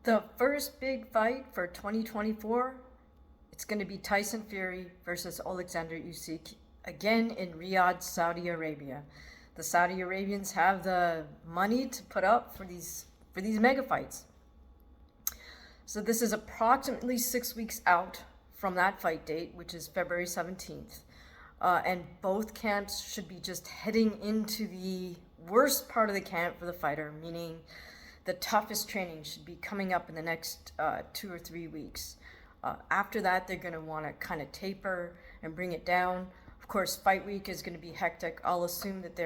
The first big fight for 2024, it's going to be Tyson Fury versus Alexander Usyk again in Riyadh, Saudi Arabia. The Saudi Arabians have the money to put up for these mega fights. So this is approximately 6 weeks out from that fight date, which is February 17th. And both camps should be just heading into the worst part of the camp for the fighter, meaning the toughest training should be coming up in the next 2 or 3 weeks. After that, they're going to want to kind of taper and bring it down. Of course, fight week is going to be hectic. I'll assume that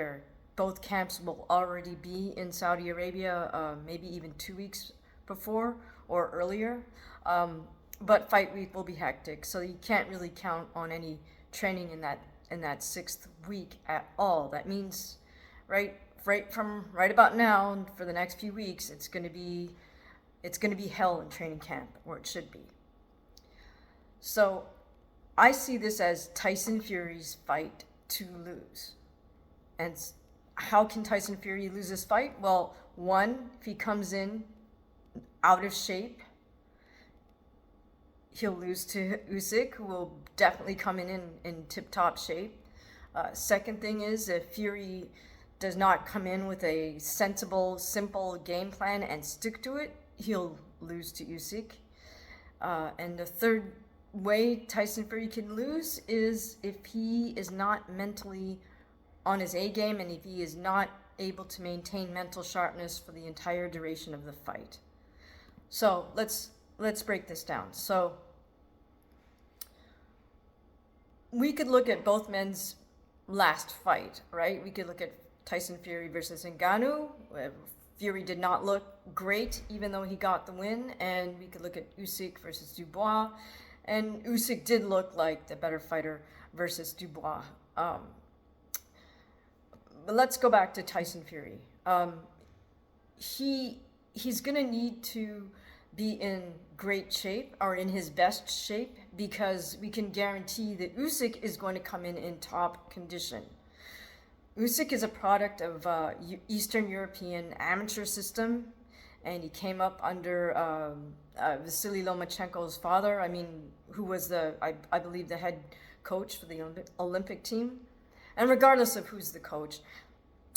both camps will already be in Saudi Arabia, maybe even 2 weeks before or earlier. But fight week will be hectic, so you can't really count on any training in that sixth week at all. That means right from right about now and for the next few weeks, it's going to be hell in training camp, or it should be. So I see this as Tyson Fury's fight to lose. And how can Tyson Fury lose this fight? Well, one, if he comes in out of shape, he'll lose to Usyk, who will definitely come in tip-top shape. Second thing is, if Fury does not come in with a sensible, simple game plan and stick to it, he'll lose to Usyk. And the third way Tyson Fury can lose is if he is not mentally on his A game and if he is not able to maintain mental sharpness for the entire duration of the fight. So let's break this down. So we could look at both men's last fight, right? We could look at Tyson Fury versus Ngannou. Fury did not look great, even though he got the win. And we could look at Usyk versus Dubois. And Usyk did look like the better fighter versus Dubois. But let's go back to Tyson Fury. He's going to need to be in great shape, or in his best shape, because we can guarantee that Usyk is going to come in top condition. Usyk is a product of Eastern European amateur system, and he came up under Vasily Lomachenko's father, who was I believe the head coach for the Olympic team. And regardless of who's the coach,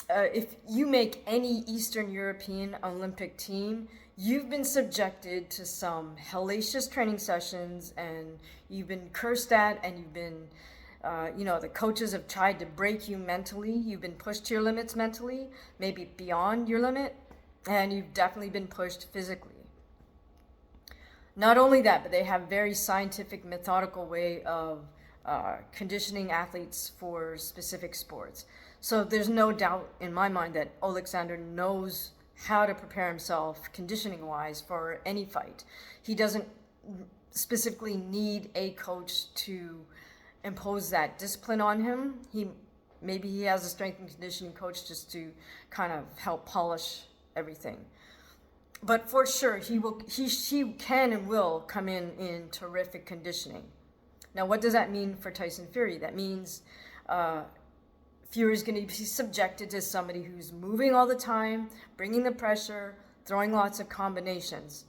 if you make any Eastern European Olympic team, you've been subjected to some hellacious training sessions, and you've been cursed at, and you've been, the coaches have tried to break you mentally. You've been pushed to your limits mentally, maybe beyond your limit, and you've definitely been pushed physically. Not only that, but they have very scientific, methodical way of conditioning athletes for specific sports. So there's no doubt in my mind that Alexander knows how to prepare himself conditioning-wise for any fight. He doesn't specifically need a coach to impose that discipline on him. Maybe he has a strength and conditioning coach just to kind of help polish everything. But for sure, he can and will come in terrific conditioning. Now, what does that mean for Tyson Fury? That means Fury's going to be subjected to somebody who's moving all the time, bringing the pressure, throwing lots of combinations,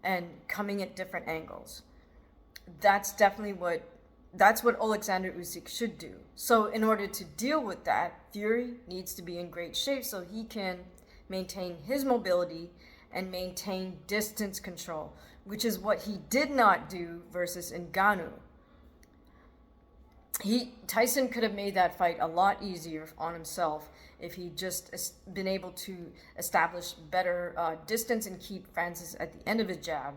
and coming at different angles. That's what Alexander Usyk should do. So in order to deal with that, Fury needs to be in great shape so he can maintain his mobility and maintain distance control, which is what he did not do versus Ngannou. Tyson could have made that fight a lot easier on himself if he just been able to establish better distance and keep Francis at the end of his jab.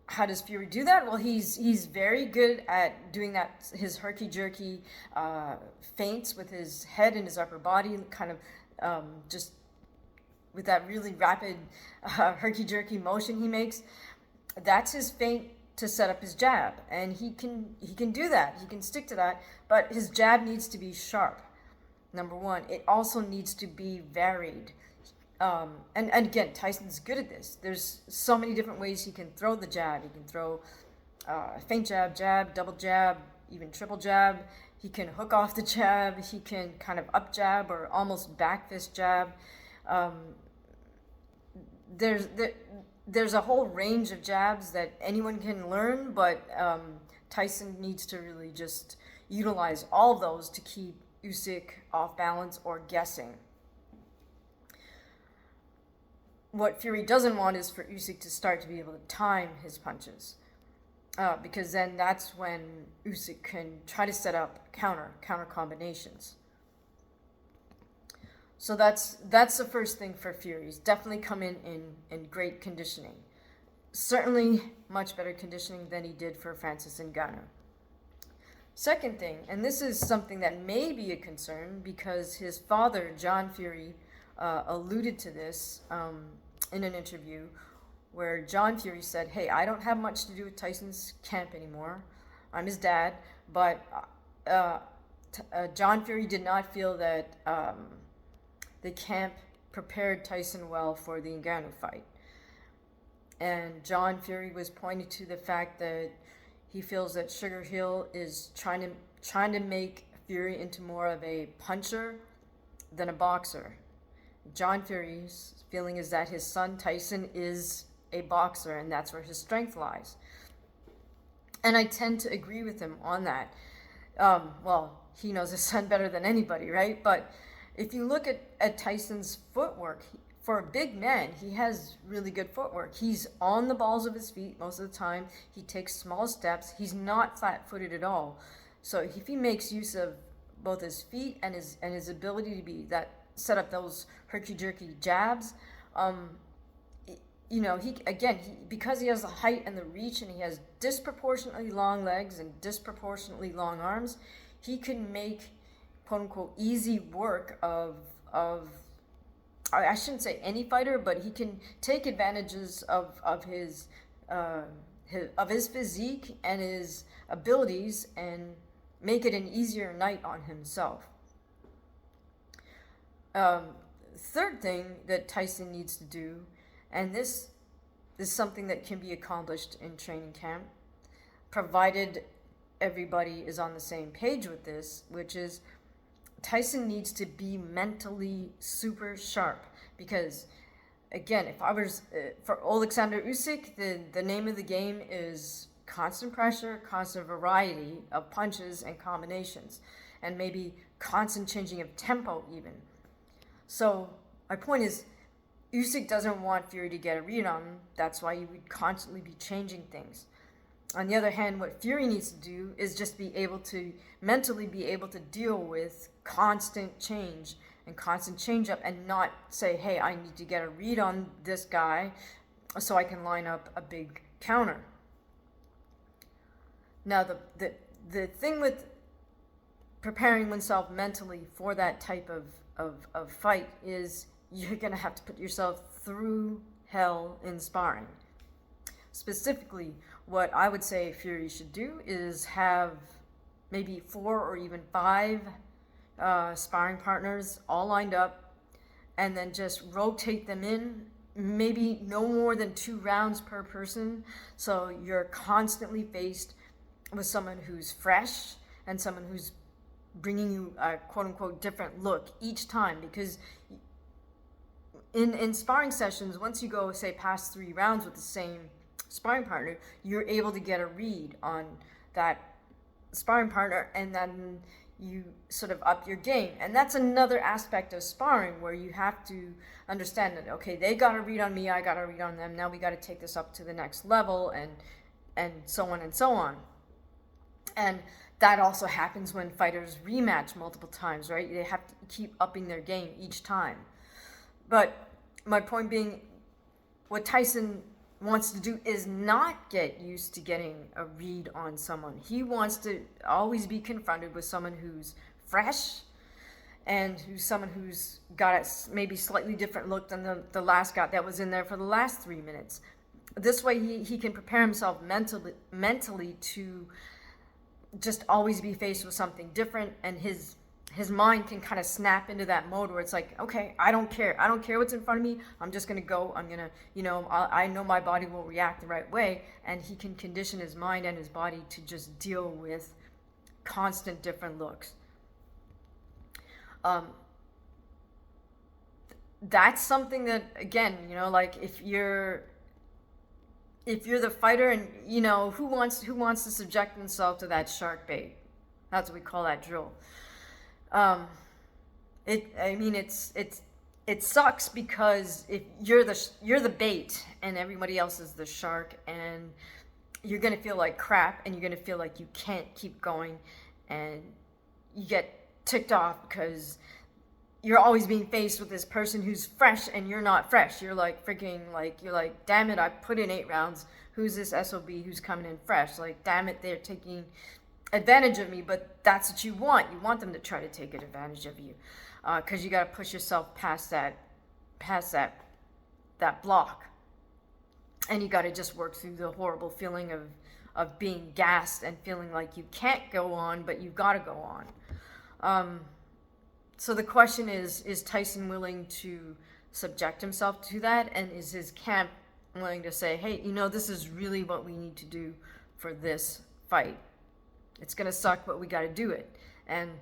How does Fury do that? Well, he's very good at doing that, his herky-jerky feints with his head and his upper body, kind of just with that really rapid herky-jerky motion he makes. That's his feint to set up his jab, and he can do that. He can stick to that, but his jab needs to be sharp. Number one, it also needs to be varied. And again, Tyson's good at this. There's so many different ways he can throw the jab. He can throw feint jab, double jab, even triple jab. He can hook off the jab. He can kind of up jab or almost back fist jab. there's there, there's a whole range of jabs that anyone can learn, but Tyson needs to really just utilize all of those to keep Usyk off balance or guessing. What Fury doesn't want is for Usyk to start to be able to time his punches, because then that's when Usyk can try to set up counter combinations. So that's the first thing for Fury. He's definitely come in great conditioning. Certainly much better conditioning than he did for Francis Ngannou. Second thing, and this is something that may be a concern because his father, John Fury, alluded to this in an interview where John Fury said, hey, I don't have much to do with Tyson's camp anymore. I'm his dad, but John Fury did not feel that the camp prepared Tyson well for the Ngannou fight. And John Fury was pointing to the fact that he feels that Sugar Hill is trying to make Fury into more of a puncher than a boxer. John Fury's feeling is that his son Tyson is a boxer, and that's where his strength lies. And I tend to agree with him on that. Well, he knows his son better than anybody, right? But if you look at Tyson's footwork, for a big man, he has really good footwork. He's on the balls of his feet most of the time. He takes small steps. He's not flat-footed at all. So if he makes use of both his feet and his ability to be that set up those herky-jerky jabs, because he has the height and the reach and he has disproportionately long legs and disproportionately long arms, he can make quote-unquote easy work of I shouldn't say any fighter, but he can take advantages of his physique and his abilities and make it an easier night on himself. Third thing that Tyson needs to do, and this is something that can be accomplished in training camp, provided everybody is on the same page with this, which is Tyson needs to be mentally super sharp, because again, if I was for Alexander Usyk, the name of the game is constant pressure, constant variety of punches and combinations, and maybe constant changing of tempo even. So my point is, Usyk doesn't want Fury to get a read on him. That's why you would constantly be changing things. On the other hand, what Fury needs to do is just be able to mentally be able to deal with constant change and constant change up, and not say, hey, I need to get a read on this guy so I can line up a big counter. Now, the thing with preparing oneself mentally for that type of fight is you're going to have to put yourself through hell in sparring. Specifically, what I would say Fury should do is have maybe 4 or even 5 sparring partners all lined up, and then just rotate them in, maybe no more than 2 rounds per person, so you're constantly faced with someone who's fresh and someone who's bringing you a quote-unquote different look each time. Because in sparring sessions, once you go, say, past 3 rounds with the same sparring partner, you're able to get a read on that sparring partner, and then you sort of up your game. And that's another aspect of sparring where you have to understand that, okay, they got a read on me, I got a read on them, now we got to take this up to the next level, and so on and so on. And that also happens when fighters rematch multiple times, right? They have to keep upping their game each time. But my point being, what Tyson wants to do is not get used to getting a read on someone. He wants to always be confronted with someone who's fresh and someone who's got a maybe slightly different look than the last guy that was in there for the last 3 minutes. This way he can prepare himself mentally to just always be faced with something different, and his mind can kind of snap into that mode where it's like, okay, I don't care what's in front of me, I'm just going to go, I'm going to, I know my body will react the right way, and he can condition his mind and his body to just deal with constant different looks. that's something that, again, you know, like if you're the fighter, and you know who wants to subject themselves to that shark bait. That's what we call that drill. um I mean, it sucks because if you're the bait and everybody else is the shark, and you're gonna feel like crap, and you're gonna feel like you can't keep going, and you get ticked off because you're always being faced with this person who's fresh and you're not fresh. You're like freaking, like, you're like, damn it, I put in 8 rounds. Who's this SOB who's coming in fresh? Like, damn it, they're taking advantage of me. But that's what you want. You want them to try to take advantage of you, because you got to push yourself past that block, and you got to just work through the horrible feeling of being gassed and feeling like you can't go on, but you've got to go on. So the question is Tyson willing to subject himself to that? And is his camp willing to say, hey, you know, this is really what we need to do for this fight? It's going to suck, but we got to do it. And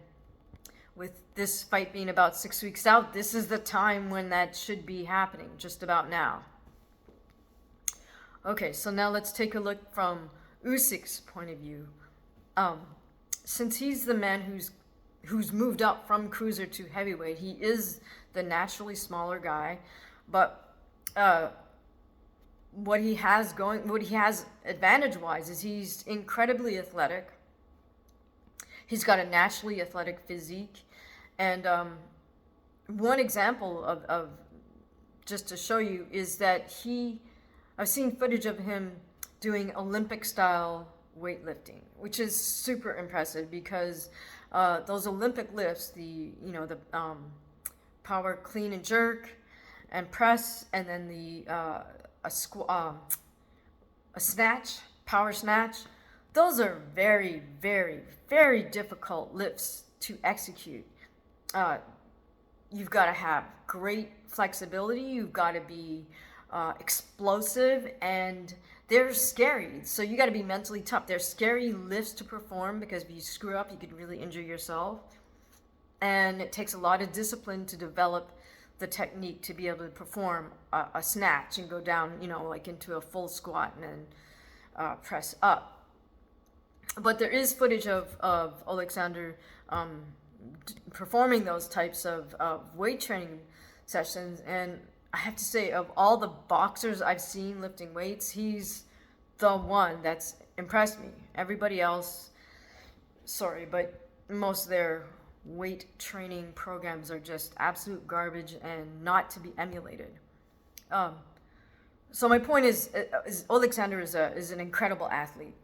with this fight being about 6 weeks out, this is the time when that should be happening, just about now. Okay, so now let's take a look from Usyk's point of view. Since he's the man who's moved up from cruiser to heavyweight, he is the naturally smaller guy, but what he has advantage-wise is he's incredibly athletic. He's got a naturally athletic physique, and one example of just to show you is that I've seen footage of him doing Olympic-style weightlifting, which is super impressive because those Olympic lifts, the power clean and jerk and press, and then a snatch, power snatch, those are very, very, very difficult lifts to execute. You've got to have great flexibility. You've got to be explosive, and they're scary. So you got to be mentally tough. They're scary lifts to perform because if you screw up, you could really injure yourself. And it takes a lot of discipline to develop the technique to be able to perform a snatch and go down, like into a full squat and then press up. But there is footage of Alexander performing those types of weight training sessions, and I have to say, of all the boxers I've seen lifting weights, he's the one that's impressed me. Everybody else, sorry, but most of their weight training programs are just absolute garbage and not to be emulated. So my point is Alexander is an incredible athlete.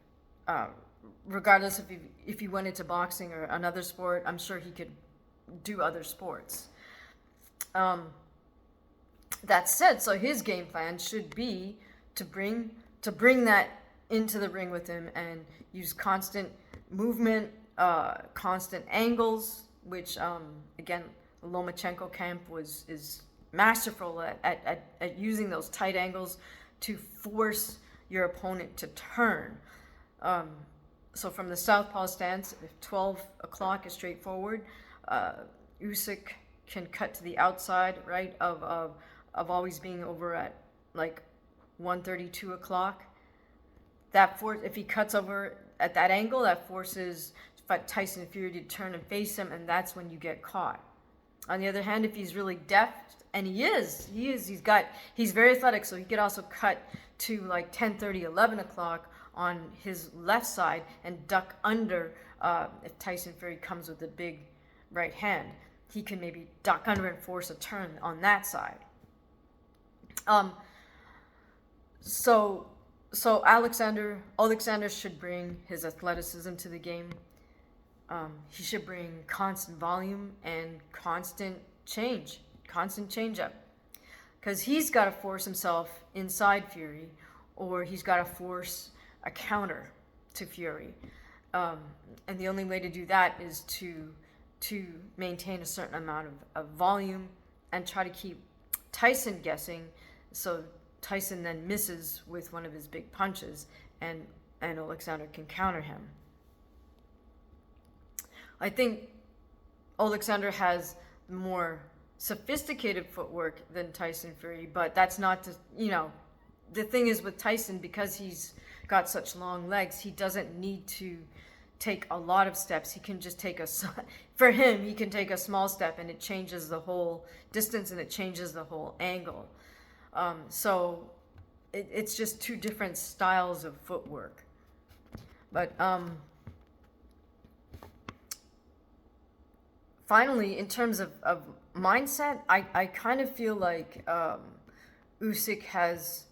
Regardless if he went into boxing or another sport, I'm sure he could do other sports. That said, so his game plan should be to bring that into the ring with him and use constant movement, constant angles, which again, Lomachenko camp is masterful at using those tight angles to force your opponent to turn. So from the southpaw stance, if 12 o'clock is straightforward, Usyk can cut to the outside, right, of always being over at like 1:30, 2 o'clock. If he cuts over at that angle, that forces Tyson Fury to turn and face him, and that's when you get caught. On the other hand, if he's really deft, and he's very athletic, so he could also cut to like 10:30, 11 o'clock on his left side and duck under. If Tyson Fury comes with a big right hand, he can maybe duck under and force a turn on that side. So Alexander should bring his athleticism to the game. He should bring constant volume and constant change up, because he's got to force himself inside Fury, or he's got to force a counter to Fury, and the only way to do that is to maintain a certain amount of volume and try to keep Tyson guessing, so Tyson then misses with one of his big punches, and Alexander can counter him. I think Alexander has more sophisticated footwork than Tyson Fury, but that's not to, the thing is with Tyson, because he's got such long legs, he doesn't need to take a lot of steps. He can just take for him, he can take a small step and it changes the whole distance and it changes the whole angle. So it's just two different styles of footwork. But finally, in terms of mindset, I kind of feel like Usyk has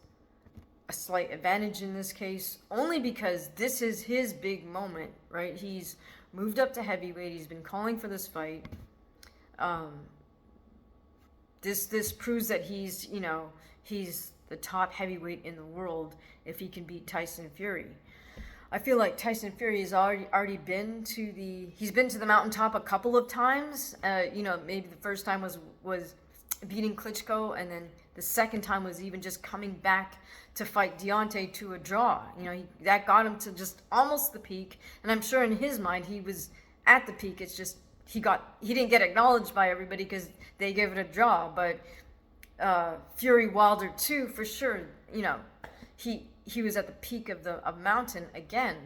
a slight advantage in this case, only because this is his big moment, right? He's moved up to heavyweight. He's been calling for this fight. This proves that he's the top heavyweight in the world if he can beat Tyson Fury. I feel like Tyson Fury has already been to the mountaintop a couple of times. Maybe the first time was beating Klitschko, and then the second time was even just coming back to fight Deontay to a draw. That got him to just almost the peak, and I'm sure in his mind he was at the peak. It's just he didn't get acknowledged by everybody because they gave it a draw. But Fury Wilder too, for sure. He was at the peak of the mountain again.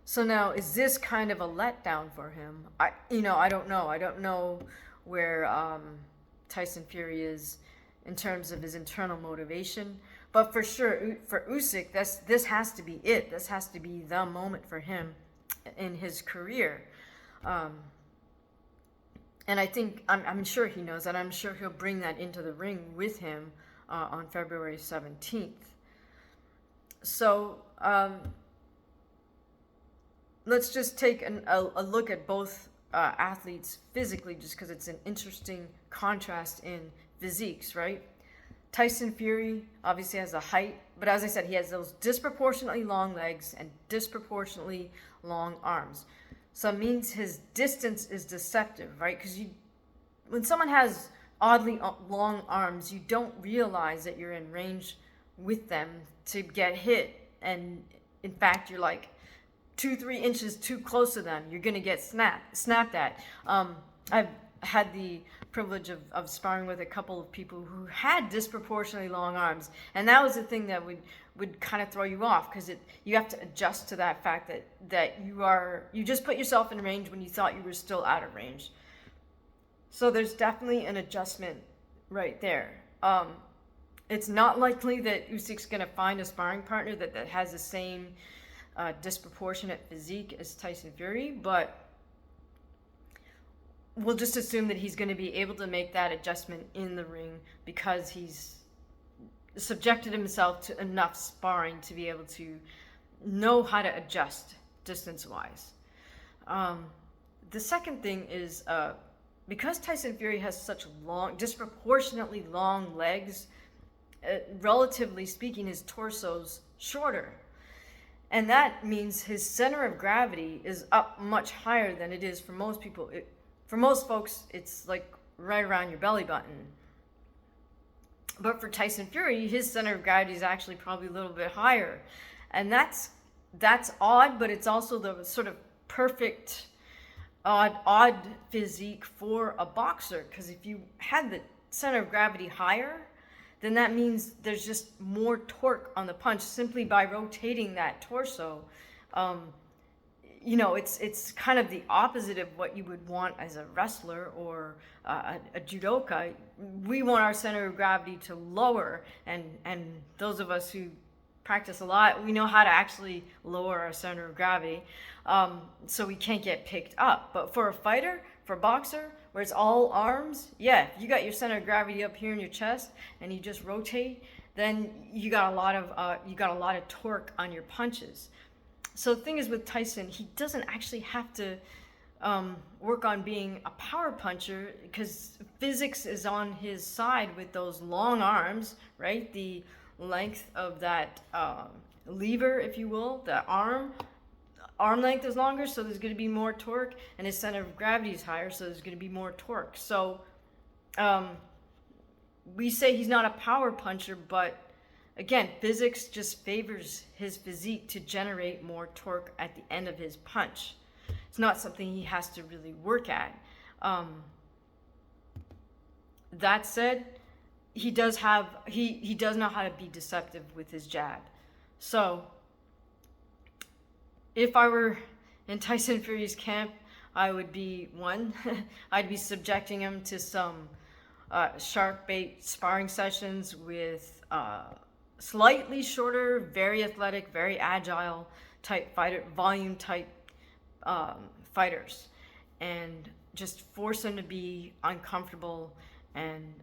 So now, is this kind of a letdown for him? I don't know. I don't know where Tyson Fury is in terms of his internal motivation. But for sure, for Usyk, this has to be it. This has to be the moment for him in his career. And I think, I'm sure he knows that. I'm sure he'll bring that into the ring with him on February 17th. So let's just take a look at both athletes physically, just because it's an interesting contrast in physiques, right? Tyson Fury obviously has a height, but as I said, he has those disproportionately long legs and disproportionately long arms. So it means his distance is deceptive, right? Because when someone has oddly long arms, you don't realize that you're in range with them to get hit, and in fact you're like 2-3 inches too close to them, you're gonna get snapped at. I've had the privilege of sparring with a couple of people who had disproportionately long arms, and that was the thing that would kind of throw you off, because you have to adjust to that fact that you just put yourself in range when you thought you were still out of range. So there's definitely an adjustment right there. It's not likely that Usyk's going to find a sparring partner that has the same disproportionate physique as Tyson Fury, but we'll just assume that he's going to be able to make that adjustment in the ring because he's subjected himself to enough sparring to be able to know how to adjust distance-wise. The second thing is because Tyson Fury has such disproportionately long legs, relatively speaking, his torso's shorter. And that means his center of gravity is up much higher than it is for most people. For most folks, it's like right around your belly button. But for Tyson Fury, his center of gravity is actually probably a little bit higher. And that's odd, but it's also the sort of perfect odd physique for a boxer. Because if you had the center of gravity higher, then that means there's just more torque on the punch simply by rotating that torso. It's kind of the opposite of what you would want as a wrestler or a judoka. We want our center of gravity to lower, and those of us who practice a lot, we know how to actually lower our center of gravity, so we can't get picked up. But for a fighter, for a boxer, where it's all arms, yeah, you got your center of gravity up here in your chest, and you just rotate, then you got a lot of torque on your punches. So the thing is with Tyson, he doesn't actually have to work on being a power puncher because physics is on his side with those long arms, right? The length of that lever, if you will, the arm length is longer, so there's going to be more torque, and his center of gravity is higher, so there's going to be more torque. So we say he's not a power puncher, but again, physics just favors his physique to generate more torque at the end of his punch. It's not something he has to really work at. That said, he does know how to be deceptive with his jab. So if I were in Tyson Fury's camp, I would be I'd be subjecting him to some shark bait sparring sessions with slightly shorter, very athletic, very agile type fighter, volume type fighters, and just force him to be uncomfortable and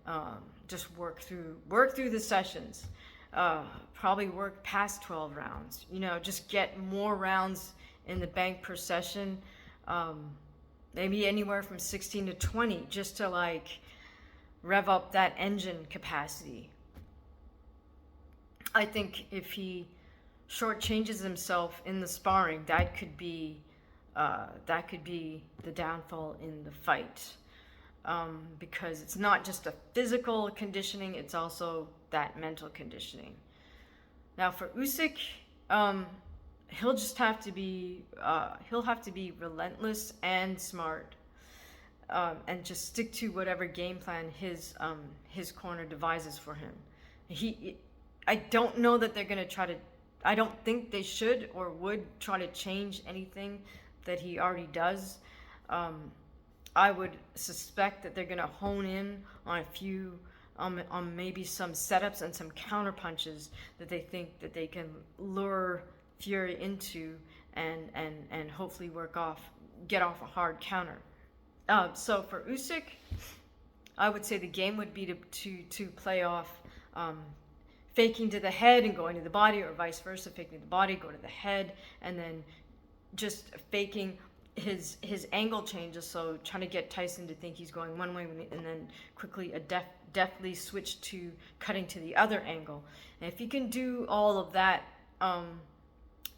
just work through the sessions. Probably work past 12 rounds. Just get more rounds in the bank per session. Maybe anywhere from 16 to 20, just to like rev up that engine capacity. I think if he shortchanges himself in the sparring, that could be the downfall in the fight. Because it's not just a physical conditioning, it's also that mental conditioning. Now for Usyk, he'll have to be relentless and smart, and just stick to whatever game plan his corner devises for him. I don't know that they're gonna try to. I don't think they should or would try to change anything that he already does. I would suspect that they're gonna hone in on a few, on maybe some setups and some counter punches that they think that they can lure Fury into, and hopefully get off a hard counter. So for Usyk, I would say the game would be to play off faking to the head and going to the body, or vice versa, faking to the body, go to the head, and then just faking his angle changes, so trying to get Tyson to think he's going one way, and then quickly deftly switch to cutting to the other angle. And if he can do all of that,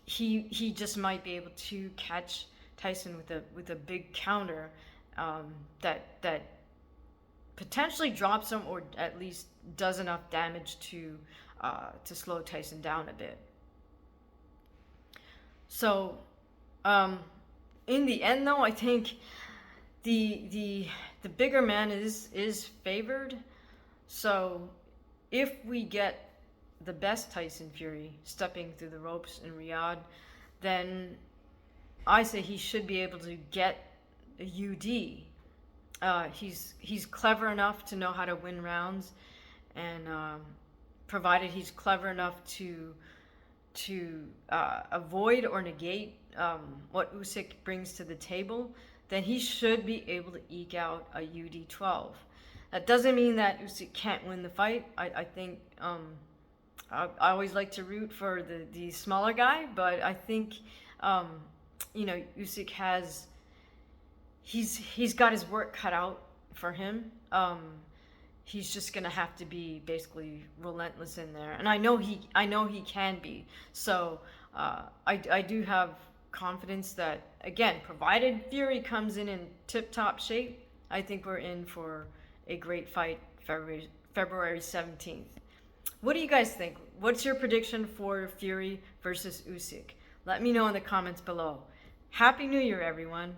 he just might be able to catch Tyson with a big counter that potentially drops him, or at least does enough damage to slow Tyson down a bit. So in the end, though, I think the bigger man is favored. So if we get the best Tyson Fury stepping through the ropes in Riyadh, then I say he should be able to get a UD. He's clever enough to know how to win rounds, and provided he's clever enough to avoid or negate what Usyk brings to the table, then he should be able to eke out a UD12. That doesn't mean that Usyk can't win the fight. I think I always like to root for the smaller guy, but I think Usyk he's got his work cut out for him. He's just gonna have to be basically relentless in there, and I know he can be. So I do have confidence that, again, provided Fury comes in tip-top shape, I think we're in for a great fight February 17th. What do you guys think? What's your prediction for Fury versus Usyk? Let me know in the comments below. Happy New Year, everyone.